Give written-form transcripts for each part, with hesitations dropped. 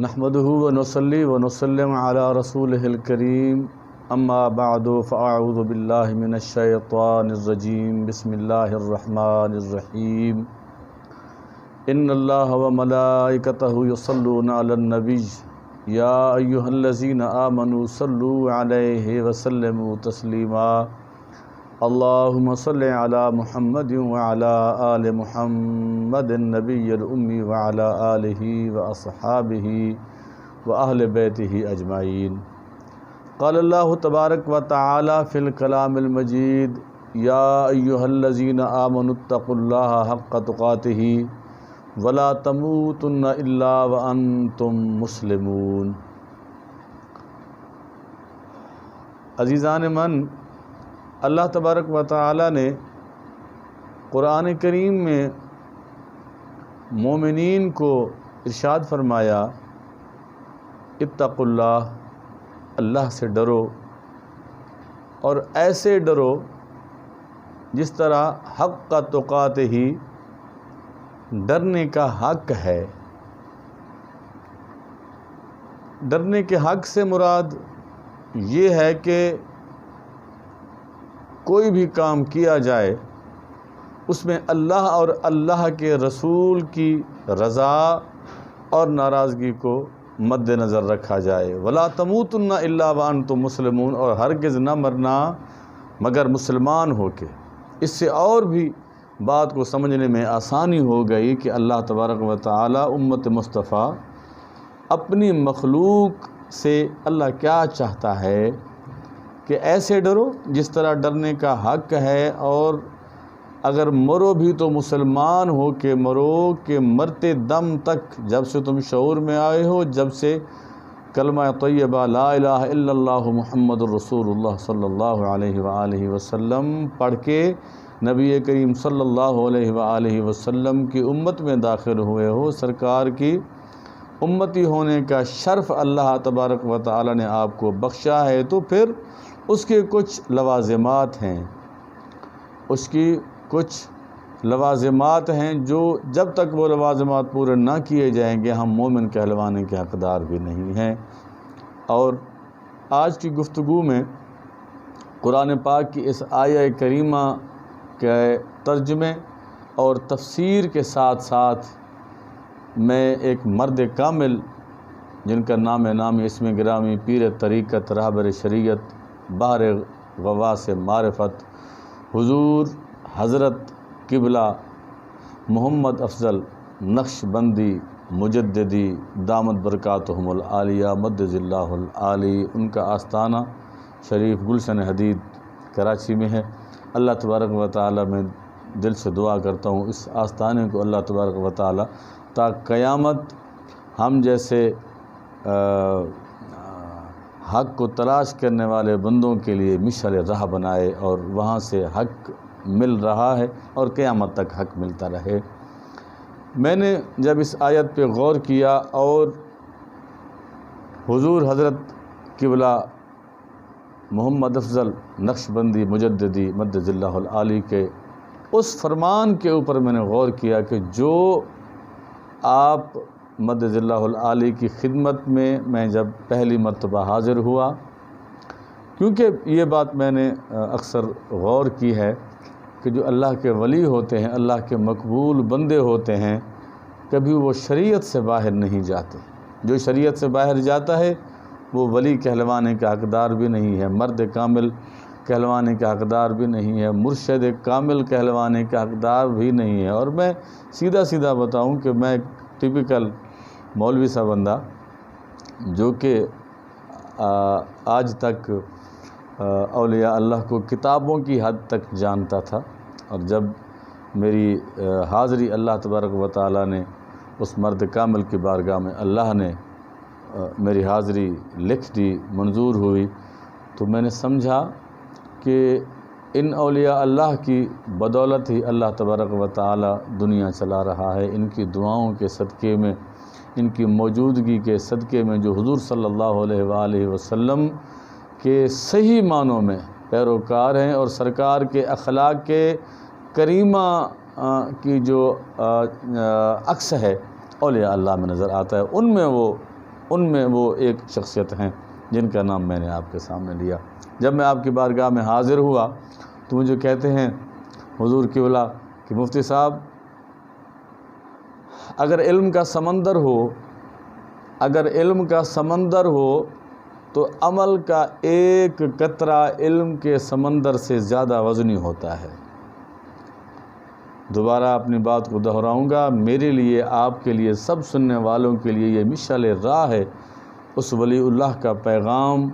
نحمده ونصلي ونسلم على رسوله الكريم اما بعد فاعوذ بالله من الشيطان الرجيم بسم الله الرحمن الرحيم ان الله وملائكته يصلون على النبي يا ايها الذين آمنوا صلوا عليه وسلموا تسليما اللهم صل على محمد وعلى آل محمد النبي الأمي وعلى آله وأصحابه وأهل بيته أجمعين قال الله تبارك وتعالى في الكلام المجيد يا أيها الذين آمنوا اتقوا الله حق تقاته ولا تموتن إلا وأنتم مسلمون۔ عزیزان من، اللہ تبارک و تعالی نے قرآن کریم میں مومنین کو ارشاد فرمایا اتقوا اللہ، اللہ سے ڈرو، اور ایسے ڈرو جس طرح حق تقاتہ ہی ڈرنے کا حق ہے۔ ڈرنے کے حق سے مراد یہ ہے کہ کوئی بھی کام کیا جائے اس میں اللہ اور اللہ کے رسول کی رضا اور ناراضگی کو مد نظر رکھا جائے۔ وَلَا تَمُوتُنَّ إِلَّا وَأَنْتُمْ مُسْلِمُونَ، اور ہرگز نہ مرنا مگر مسلمان ہو کے۔ اس سے اور بھی بات کو سمجھنے میں آسانی ہو گئی کہ اللہ تبارک و تعالی امت مصطفیٰ اپنی مخلوق سے اللہ کیا چاہتا ہے کہ ایسے ڈرو جس طرح ڈرنے کا حق ہے، اور اگر مرو بھی تو مسلمان ہو کے مرو کہ مرتے دم تک، جب سے تم شعور میں آئے ہو، جب سے کلمہ طیبہ لا الہ الا اللہ محمد الرسول اللہ صلی اللہ علیہ وآلہ وسلم پڑھ کے نبی کریم صلی اللہ علیہ وآلہ وسلم کی امت میں داخل ہوئے ہو، سرکار کی امتی ہونے کا شرف اللہ تبارک و تعالی نے آپ کو بخشا ہے، تو پھر اس کے کچھ لوازمات ہیں، اس کی کچھ لوازمات ہیں جو جب تک وہ لوازمات پورے نہ کیے جائیں گے ہم مومن کہلوانے کے حقدار بھی نہیں ہیں۔ اور آج کی گفتگو میں قرآن پاک کی اس آیہ کریمہ کے ترجمے اور تفسیر کے ساتھ ساتھ میں ایک مرد کامل جن کا نام اسم گرامی پیر طریقت رہبر شریعت بحر غواص معرفت حضور حضرت قبلہ محمد افضل نقش بندی مجددی دامت برکاتہم العالیہ مدد اللہ العالی، ان کا آستانہ شریف گلشن حدید کراچی میں ہے۔ اللہ تبارک و تعالی میں دل سے دعا کرتا ہوں اس آستانے کو اللہ تبارک و تعالی تا قیامت ہم جیسے حق کو تلاش کرنے والے بندوں کے لیے مشعل راہ بنائے، اور وہاں سے حق مل رہا ہے اور قیامت تک حق ملتا رہے۔ میں نے جب اس آیت پہ غور کیا اور حضور حضرت قبلہ محمد افضل نقش بندی مجددی مدد اللہ العالی کے اس فرمان کے اوپر میں نے غور کیا کہ جو آپ مدد اللہ العالی کی خدمت میں جب پہلی مرتبہ حاضر ہوا، کیونکہ یہ بات میں نے اکثر غور کی ہے کہ جو اللہ کے ولی ہوتے ہیں، اللہ کے مقبول بندے ہوتے ہیں، کبھی وہ شریعت سے باہر نہیں جاتے۔ جو شریعت سے باہر جاتا ہے وہ ولی کہلوانے کا حقدار بھی نہیں ہے، مرد کامل کہلوانے کا حقدار بھی نہیں ہے، مرشد کامل کہلوانے کا حقدار بھی نہیں ہے۔ اور میں سیدھا بتاؤں کہ میں ٹپیکل مولوی سا بندہ جو کہ آج تک اولیاء اللہ کو کتابوں کی حد تک جانتا تھا، اور جب میری حاضری اللہ تبارک و تعالی نے اس مرد کامل کی بارگاہ میں اللہ نے میری حاضری لکھ دی، منظور ہوئی، تو میں نے سمجھا کہ ان اولیاء اللہ کی بدولت ہی اللہ تبارک و تعالی دنیا چلا رہا ہے۔ ان کی دعاؤں کے صدقے میں، ان کی موجودگی کے صدقے میں جو حضور صلی اللہ علیہ وآلہ وسلم کے صحیح معنوں میں پیروکار ہیں، اور سرکار کے اخلاق کے کریمہ کی جو عکس ہے اولیاء اللہ میں نظر آتا ہے، ان میں وہ ان میں وہ ایک شخصیت ہیں جن کا نام میں نے آپ کے سامنے لیا۔ جب میں آپ کی بارگاہ میں حاضر ہوا تو مجھے کہتے ہیں حضور قبلہ کہ مفتی صاحب، اگر علم کا سمندر ہو تو عمل کا ایک قطرہ علم کے سمندر سے زیادہ وزنی ہوتا ہے۔ دوبارہ اپنی بات کو دہراؤں گا، میرے لیے، آپ کے لیے، سب سننے والوں کے لیے یہ مشعل راہ ہے، اس ولی اللہ کا پیغام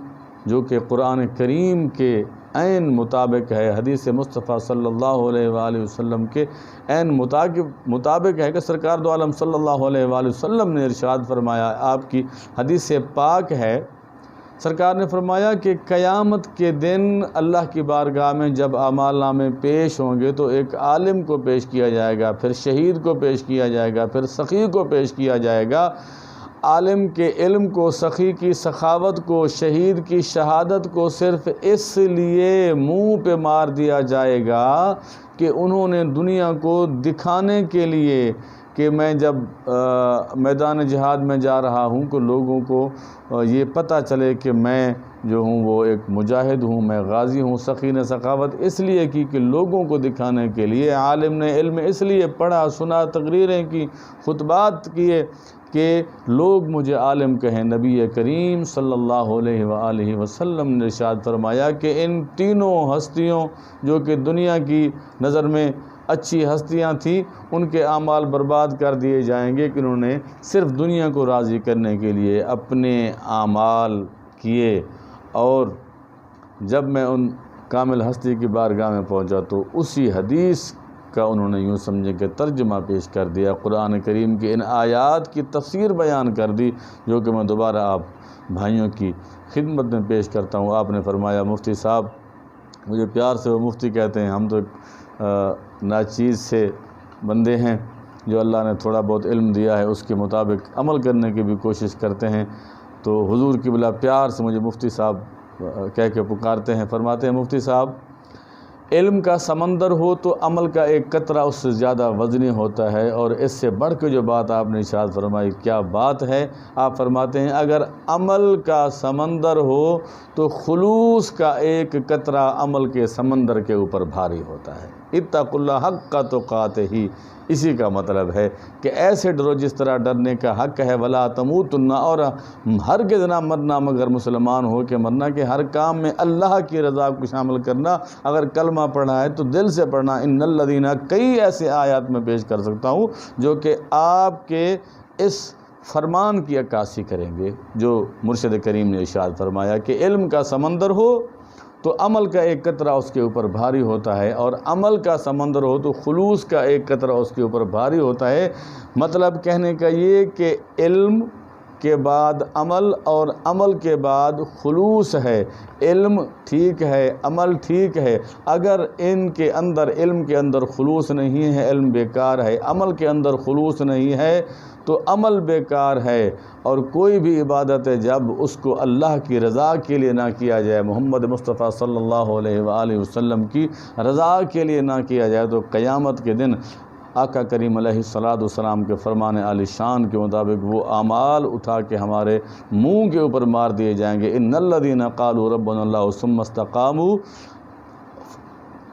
جو کہ قرآن کریم کے عین مطابق ہے، حدیث مصطفیٰ صلی اللہ علیہ وآلہ وسلم کے عین مطابق ہے کہ سرکار دو عالم صلی اللہ علیہ وآلہ وسلم نے ارشاد فرمایا، آپ کی حدیث پاک ہے، سرکار نے فرمایا کہ قیامت کے دن اللہ کی بارگاہ میں جب اعمال نامے پیش ہوں گے تو ایک عالم کو پیش کیا جائے گا، پھر شہید کو پیش کیا جائے گا، پھر سخی کو پیش کیا جائے گا۔ عالم کے علم کو، سخی کی سخاوت کو، شہید کی شہادت کو صرف اس لیے منہ پہ مار دیا جائے گا کہ انہوں نے دنیا کو دکھانے کے لیے کہ میں جب میدان جہاد میں جا رہا ہوں کہ لوگوں کو یہ پتہ چلے کہ میں جو ہوں وہ ایک مجاہد ہوں، میں غازی ہوں۔ سخی نے سخاوت اس لیے کی کہ لوگوں کو دکھانے کے لیے، عالم نے علم اس لیے پڑھا، سنا، تقریریں کی، خطبات کیے کہ لوگ مجھے عالم کہیں۔ نبی کریم صلی اللہ علیہ وآلہ وسلم نے ارشاد فرمایا کہ ان تینوں ہستیوں جو کہ دنیا کی نظر میں اچھی ہستیاں تھیں، ان کے اعمال برباد کر دیے جائیں گے کہ انہوں نے صرف دنیا کو راضی کرنے کے لیے اپنے اعمال کیے۔ اور جب میں ان کامل ہستی کی بارگاہ میں پہنچا تو اسی حدیث کا انہوں نے یوں سمجھے کہ ترجمہ پیش کر دیا، قرآن کریم کی ان آیات کی تفسیر بیان کر دی، جو کہ میں دوبارہ آپ بھائیوں کی خدمت میں پیش کرتا ہوں۔ آپ نے فرمایا مفتی صاحب، مجھے پیار سے وہ مفتی کہتے ہیں، ہم تو ناچیز سے بندے ہیں جو اللہ نے تھوڑا بہت علم دیا ہے اس کے مطابق عمل کرنے کی بھی کوشش کرتے ہیں، تو حضور کی بلا پیار سے مجھے مفتی صاحب کہہ کے پکارتے ہیں۔ فرماتے ہیں مفتی صاحب، علم کا سمندر ہو تو عمل کا ایک قطرہ اس سے زیادہ وزنی ہوتا ہے، اور اس سے بڑھ کے جو بات آپ نے ارشاد فرمائی، کیا بات ہے؟ آپ فرماتے ہیں اگر عمل کا سمندر ہو تو خلوص کا ایک قطرہ عمل کے سمندر کے اوپر بھاری ہوتا ہے۔ اتقوا اللہ حق تقاتہ، اسی کا مطلب ہے کہ ایسے ڈرو جس طرح ڈرنے کا حق ہے، ولا تموتن، اور ہرگز نہ مرنا مگر مسلمان ہو کے مرنا، کہ ہر کام میں اللہ کی رضا کو شامل کرنا۔ اگر کلمہ پڑھنا ہے تو دل سے پڑھنا۔ ان الذین، کئی ایسے آیات میں پیش کر سکتا ہوں جو کہ آپ کے اس فرمان کی عکاسی کریں گے جو مرشد کریم نے ارشاد فرمایا کہ علم کا سمندر ہو تو عمل کا ایک قطرہ اس کے اوپر بھاری ہوتا ہے، اور عمل کا سمندر ہو تو خلوص کا ایک قطرہ اس کے اوپر بھاری ہوتا ہے۔ مطلب کہنے کا یہ کہ علم کے بعد عمل اور عمل کے بعد خلوص ہے۔ علم ٹھیک ہے، عمل ٹھیک ہے، اگر ان کے اندر، علم کے اندر خلوص نہیں ہے، علم بیکار ہے۔ عمل کے اندر خلوص نہیں ہے تو عمل بیکار ہے۔ اور کوئی بھی عبادت ہے جب اس کو اللہ کی رضا کے لیے نہ کیا جائے، محمد مصطفیٰ صلی اللہ علیہ وآلہ وسلم کی رضا کے لیے نہ کیا جائے، تو قیامت کے دن آقا کریم علیہ السلام کے فرمان عالی شان کے مطابق وہ اعمال اٹھا کے ہمارے منہ کے اوپر مار دیے جائیں گے۔ ان الذین قالوا ربنا اللہ ثم استقاموا۔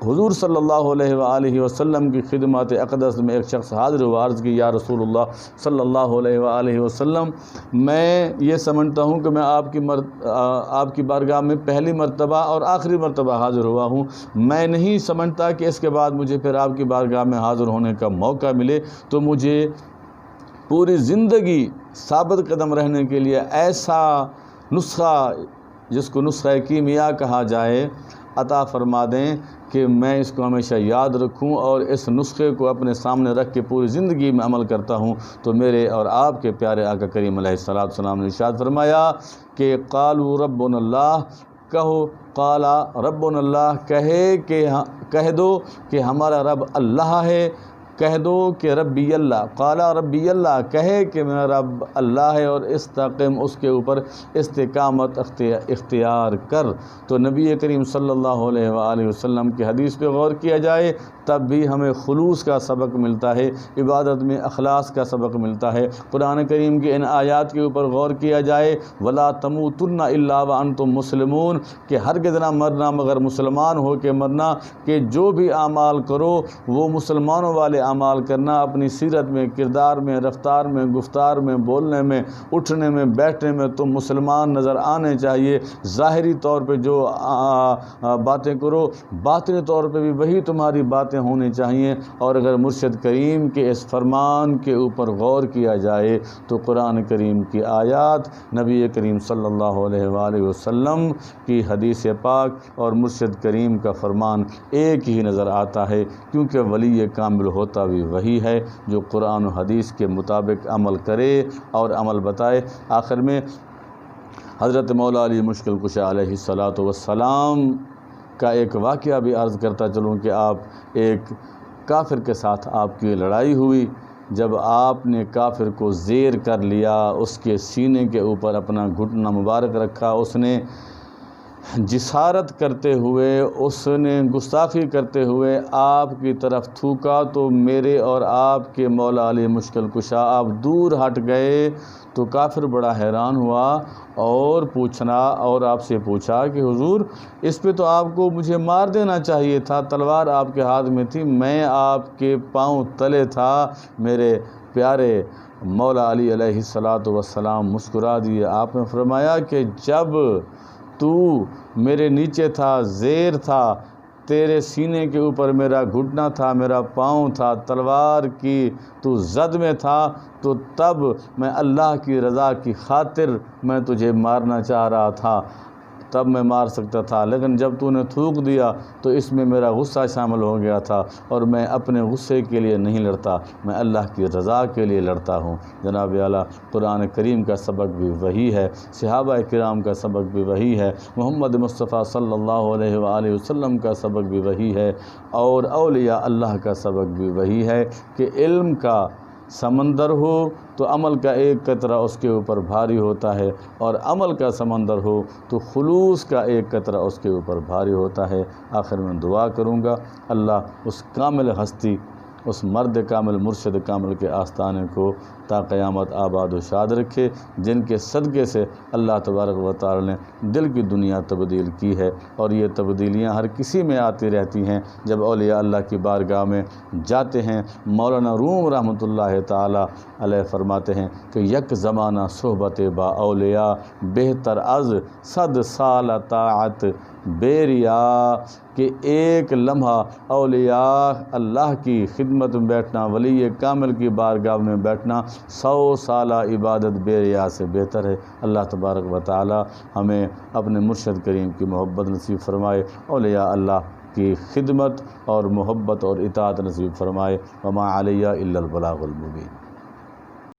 حضور صلی اللہ علیہ وآلہ وسلم کی خدمات اقدس میں ایک شخص حاضر ہوا، عرض کی یا رسول اللہ صلی اللہ علیہ وآلہ وسلم، میں یہ سمجھتا ہوں کہ میں آپ کی بارگاہ میں پہلی مرتبہ اور آخری مرتبہ حاضر ہوا ہوں، میں نہیں سمجھتا کہ اس کے بعد مجھے پھر آپ کی بارگاہ میں حاضر ہونے کا موقع ملے، تو مجھے پوری زندگی ثابت قدم رہنے کے لیے ایسا نسخہ، جس کو نسخہ کیمیا کہا جائے، عطا فرما دیں کہ میں اس کو ہمیشہ یاد رکھوں اور اس نسخے کو اپنے سامنے رکھ کے پوری زندگی میں عمل کرتا ہوں۔ تو میرے اور آپ کے پیارے آقا کریم علیہ السلام نے ارشاد فرمایا کہ قالوا ربنا اللہ، کہو قالا ربنا اللہ، کہہ دو کہ ہمارا رب اللہ ہے، کہہ دو کہ ربی اللہ، قالا ربی اللہ، کہے کہ میرا رب اللہ ہے، اور استقم، اس کے اوپر استقامت اختیار کر۔ تو نبی کریم صلی اللہ علیہ وآلہ وسلم کی حدیث پہ غور کیا جائے تب بھی ہمیں خلوص کا سبق ملتا ہے، عبادت میں اخلاص کا سبق ملتا ہے۔ قرآن کریم کی ان آیات کے اوپر غور کیا جائے، وَلَا تَمُوتُنَّ إِلَّا وَأَنْتُمْ مُسْلِمُونَ، کہ ہرگز نہ مرنا مگر مسلمان ہو کے مرنا، کہ جو بھی اعمال کرو وہ مسلمانوں والے اعمال کرنا، اپنی سیرت میں، کردار میں، رفتار میں، گفتار میں، بولنے میں، اٹھنے میں، بیٹھنے میں تم مسلمان نظر آنے چاہیے۔ ظاہری طور پہ جو باتیں کرو، باطنی طور پہ بھی وہی تمہاری باتیں ہونی چاہیے۔ اور اگر مرشد کریم کے اس فرمان کے اوپر غور کیا جائے تو قرآن کریم کی آیات، نبی کریم صلی اللہ علیہ وآلہ وسلم کی حدیث پاک اور مرشد کریم کا فرمان ایک ہی نظر آتا ہے، کیونکہ ولی کامل ہوتا بھی وہی ہے جو قرآن و حدیث کے مطابق عمل کرے اور عمل بتائے۔ آخر میں حضرت مولا علی مشکل کشا علیہ السلام کا ایک واقعہ بھی عرض کرتا چلوں کہ آپ ایک کافر کے ساتھ آپ کی لڑائی ہوئی، جب آپ نے کافر کو زیر کر لیا، اس کے سینے کے اوپر اپنا گھٹنا مبارک رکھا، اس نے جسارت کرتے ہوئے، اس نے گستاخی کرتے ہوئے آپ کی طرف تھوکا، تو میرے اور آپ کے مولا علی مشکل کشا آپ دور ہٹ گئے۔ تو کافر بڑا حیران ہوا اور آپ سے پوچھا کہ حضور اس پہ تو آپ کو مجھے مار دینا چاہیے تھا، تلوار آپ کے ہاتھ میں تھی، میں آپ کے پاؤں تلے تھا۔ میرے پیارے مولا علی علیہ السلام مسکرا دیے۔ آپ نے فرمایا کہ جب تو میرے نیچے تھا، زیر تھا، تیرے سینے کے اوپر میرا گھٹنا تھا، میرا پاؤں تھا، تلوار کی تو زد میں تھا، تو تب میں اللہ کی رضا کی خاطر میں تجھے مارنا چاہ رہا تھا، تب میں مار سکتا تھا، لیکن جب تو نے تھوک دیا تو اس میں میرا غصہ شامل ہو گیا تھا، اور میں اپنے غصے کے لیے نہیں لڑتا، میں اللہ کی رضا کے لیے لڑتا ہوں۔ جناب اعلیٰ قرآن کریم کا سبق بھی وہی ہے، صحابہ کرام کا سبق بھی وہی ہے، محمد مصطفیٰ صلی اللہ علیہ وآلہ وسلم کا سبق بھی وہی ہے، اور اولیاء اللہ کا سبق بھی وہی ہے کہ علم کا سمندر ہو تو عمل کا ایک قطرہ اس کے اوپر بھاری ہوتا ہے، اور عمل کا سمندر ہو تو خلوص کا ایک قطرہ اس کے اوپر بھاری ہوتا ہے۔ آخر میں دعا کروں گا اللہ اس کامل ہستی، اس مرد کامل، مرشد کامل کے آستانے کو تا قیامت آباد و شاد رکھے، جن کے صدقے سے اللہ تبارک و تعالی نے دل کی دنیا تبدیل کی ہے، اور یہ تبدیلیاں ہر کسی میں آتی رہتی ہیں جب اولیاء اللہ کی بارگاہ میں جاتے ہیں۔ مولانا روم رحمۃ اللہ تعالی علیہ فرماتے ہیں کہ یک زمانہ صحبت با اولیاء بہتر از 100 سال طاعت بے ریا، کہ ایک لمحہ اولیاء اللہ کی خدمت میں بیٹھنا، ولی کامل کی بارگاہ میں بیٹھنا 100 سالہ عبادت بے ریا سے بہتر ہے۔ اللہ تبارک و تعالی ہمیں اپنے مرشد کریم کی محبت نصیب فرمائے، اولیاء اللہ کی خدمت اور محبت اور اطاعت نصیب فرمائے۔ وما علیہ الا البلاغ المبین۔